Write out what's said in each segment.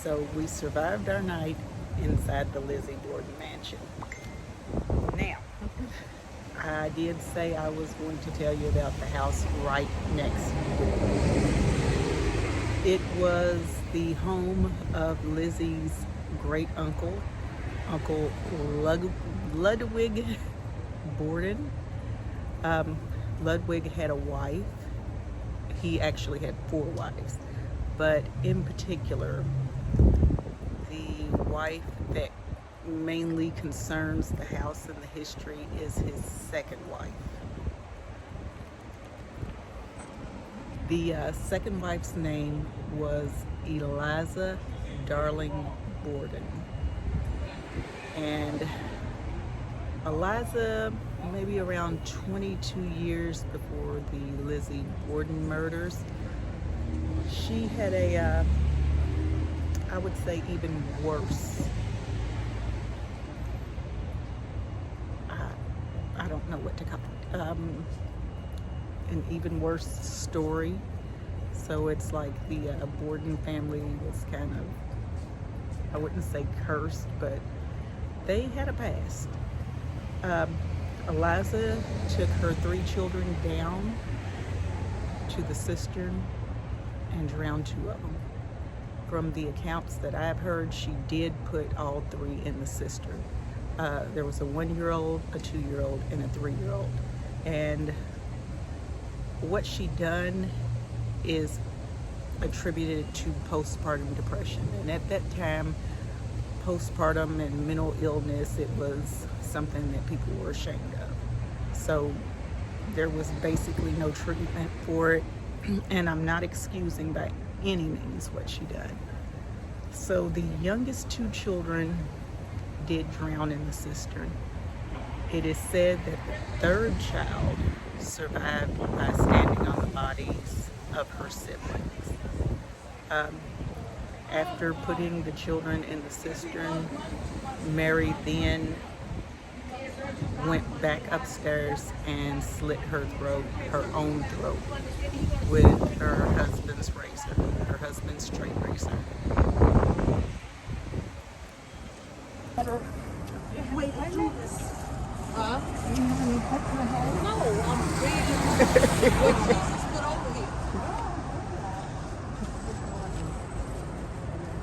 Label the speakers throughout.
Speaker 1: So we survived our night inside the Lizzie Borden mansion. Now, I did say I was going to tell you about the house right next door. It was the home of Lizzie's great uncle, Uncle Ludwig Borden. Ludwig had a wife. He actually had 4 wives, but in particular, the wife that mainly concerns the house and the history is his second wife. The second wife's name was Eliza Borden. And Eliza, maybe around 22 years before the Lizzie Borden murders, she had a, I would say, even worse, I don't know what to call it, an even worse story. So it's like the Borden family was kind of, I wouldn't say cursed, but they had a past. Eliza took her 3 children down to the cistern and drowned 2 of them. From the accounts that I've heard, she did put all 3 in the cistern. There was a 1-year-old, a 2-year-old, and a 3-year-old. And what she done is attributed to postpartum depression. And at that time, postpartum and mental illness, it was something that people were ashamed of. So there was basically no treatment for it, and I'm not excusing by any means what she done. So the youngest 2 children did drown in the cistern. It is said that the 3rd child survived by standing on the bodies of her siblings. After putting the children in the cistern, Mary then went back upstairs and slit her throat, her own throat, with her husband's razor, her husband's straight razor.
Speaker 2: Wait, I do this. Huh? Do you have any cuts in the head? No, I'm reading what Jesus put over here.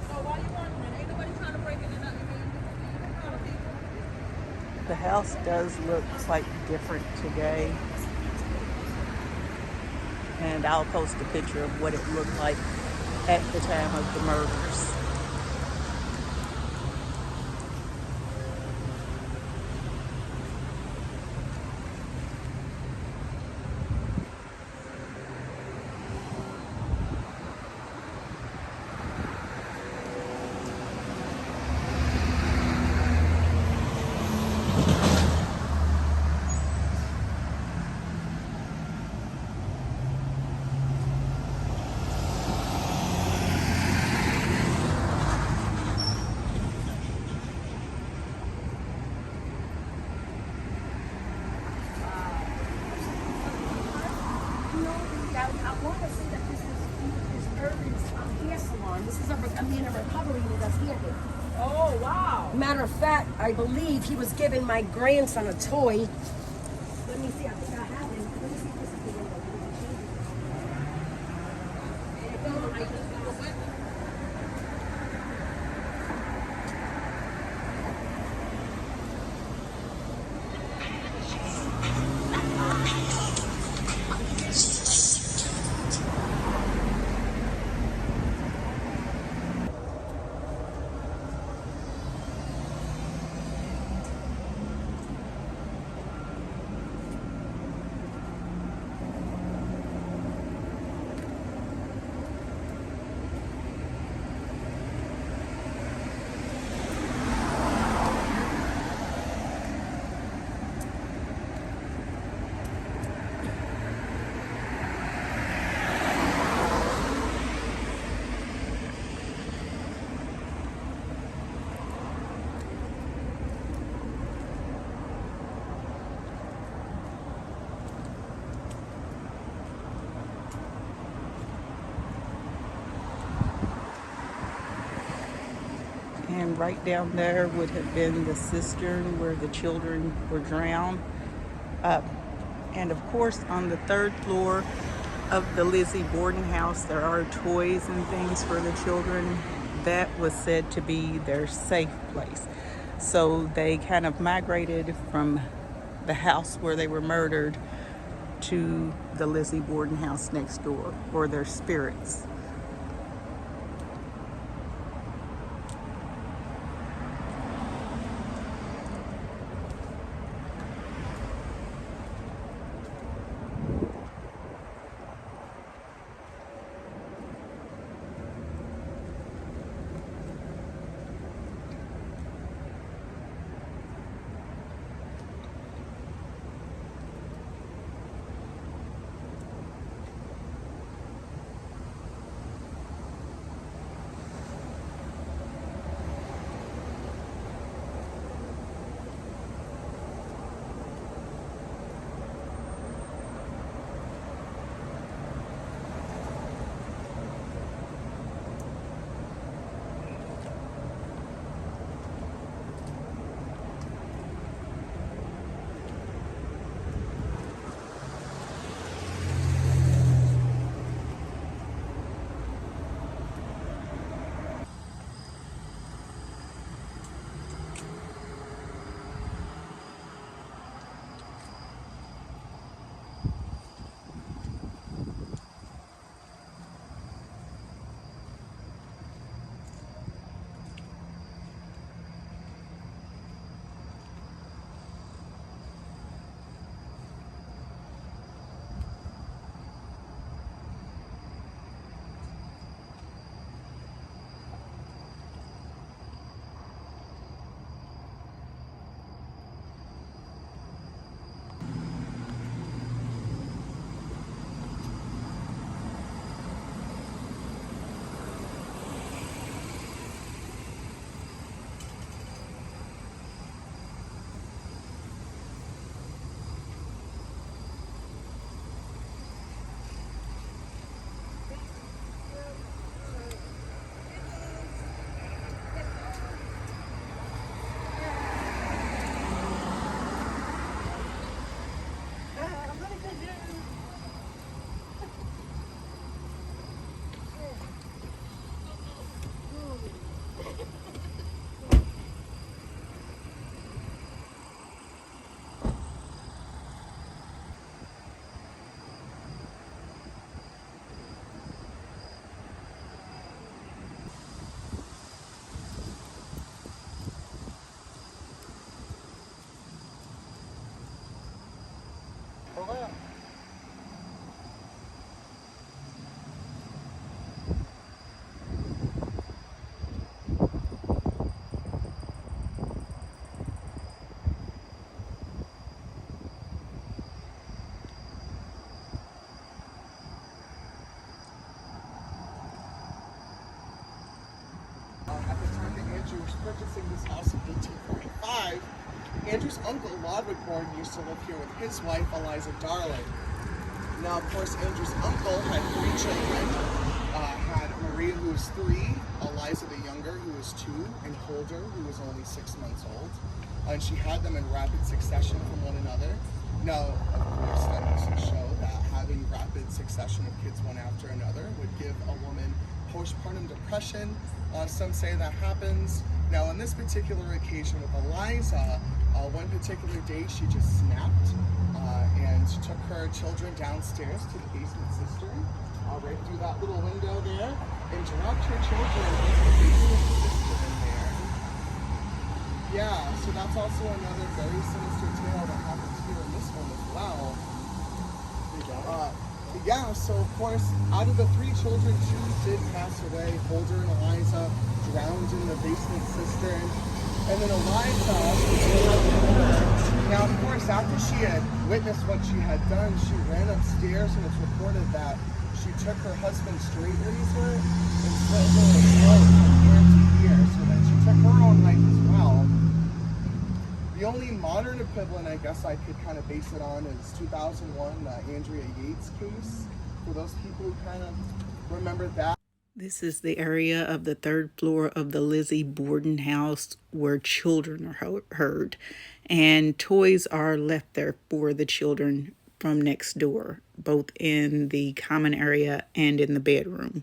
Speaker 2: So why you wondering? Ain't nobody trying to break it in nothing.
Speaker 1: The house does look quite different today. And I'll post a picture of what it looked like at the time of the murders.
Speaker 2: I want to say that this is Urban's hair salon. This is a man in recovery who does hair here.
Speaker 3: Oh, wow.
Speaker 2: Matter of fact, I believe he was giving my grandson a toy. Let me see, I think I have it. Let me see if this is the window.
Speaker 1: and right down there would have been the cistern where the children were drowned. And of course, on the third floor of the Lizzie Borden house, there are toys and things for the children. That was said to be their safe place. So they kind of migrated from the house where they were murdered to the Lizzie Borden house next door for their spirits.
Speaker 3: Was purchasing this house in 1845, Andrew's uncle, Lizzie Borden, used to live here with his wife, Eliza Borden. Now, of course, Andrew's uncle had 3 children. Had Maria, who was 3, Eliza the younger, who was 2, and Holder, who was only 6 months old. And she had them in rapid succession from one another. Now, of course, that goes to show that having rapid succession of kids one after another would give a woman postpartum depression. Some say that happens. Now, on this particular occasion with Eliza, one particular day she just snapped and took her children downstairs to the basement cistern, right through that little window there, and dropped her children into the basement cistern there. Yeah, so that's also another very sinister tale that happens here in this one as well. Yeah, so of course, out of the 3 children, 2 did pass away. Holder and Eliza drowned in the basement cistern. And then Eliza, now of course, after she had witnessed what she had done, she ran upstairs, and it's reported that she took her husband's straight razor and slit her throat from ear to ear. So then she took her own life as well. The only modern equivalent, I guess I could kind of base it on, is 2001, Andrea Yates case. For those people who kind of remember that.
Speaker 1: This is the area of the third floor of the Lizzie Borden house where children are heard, and toys are left there for the children from next door, both in the common area and in the bedroom.